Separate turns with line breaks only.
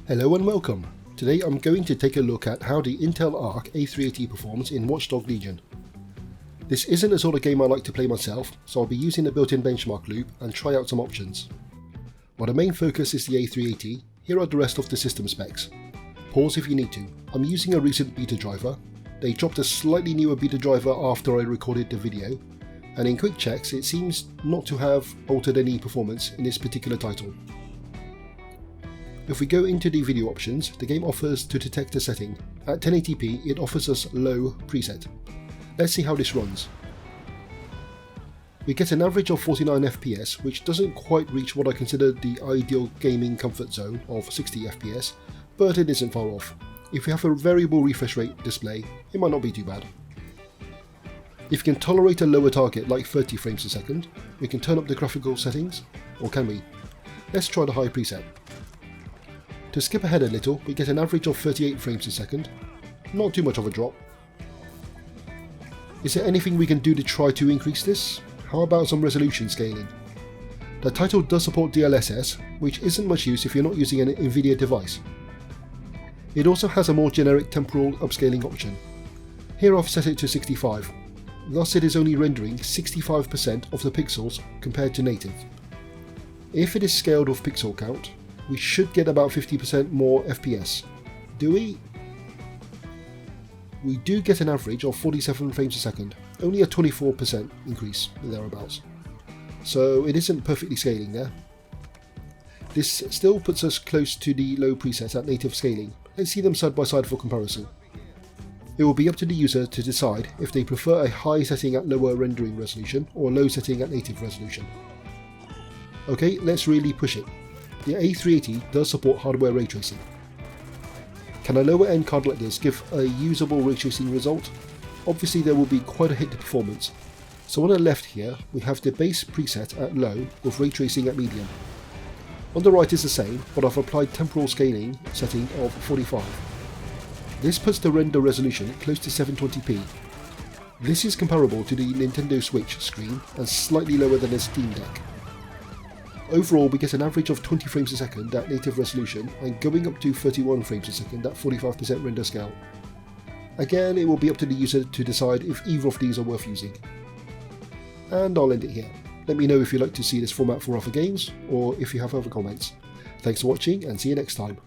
Hello and welcome. Today I'm going to take a look at how the Intel Arc A380 performs in Watch Dogs Legion. This isn't the sort of game I like to play myself, so I'll be using the built-in benchmark loop and try out some options. While the main focus is the A380, here are the rest of the system specs. Pause if you need to. I'm using a recent beta driver. They dropped a slightly newer beta driver after I recorded the video, and in quick checks it seems not to have altered any performance in this particular title. If we go into the video options, the game offers to detect a setting. At 1080p it offers us low preset. Let's see how this runs. We get an average of 49 FPS, which doesn't quite reach what I consider the ideal gaming comfort zone of 60 FPS, but it isn't far off. If you have a variable refresh rate display, it might not be too bad. If you can tolerate a lower target like 30 frames a second, we can turn up the graphical settings, or can we? Let's try the high preset. To skip ahead a little, we get an average of 38 frames a second, not too much of a drop. Is there anything we can do to try to increase this? How about some resolution scaling? The title does support DLSS, which isn't much use if you're not using an Nvidia device. It also has a more generic temporal upscaling option. Here I've set it to 65, thus it is only rendering 65% of the pixels compared to native. If it is scaled with pixel count, we should get about 50% more FPS. Do we? We do get an average of 47 frames a second, only a 24% increase thereabouts. So it isn't perfectly scaling there. This still puts us close to the low preset at native scaling. Let's see them side by side for comparison. It will be up to the user to decide if they prefer a high setting at lower rendering resolution or low setting at native resolution. Okay, let's really push it. The A380 does support hardware ray tracing. Can a lower end card like this give a usable ray tracing result? Obviously there will be quite a hit to performance. So on the left here we have the base preset at low with ray tracing at medium. On the right is the same, but I've applied temporal scaling setting of 45. This puts the render resolution close to 720p. This is comparable to the Nintendo Switch screen and slightly lower than the Steam Deck. Overall we get an average of 20 frames a second at native resolution and going up to 31 frames a second at 45% render scale. Again, it will be up to the user to decide if either of these are worth using. And I'll end it here. Let me know if you'd like to see this format for other games, or if you have other comments. Thanks for watching and see you next time.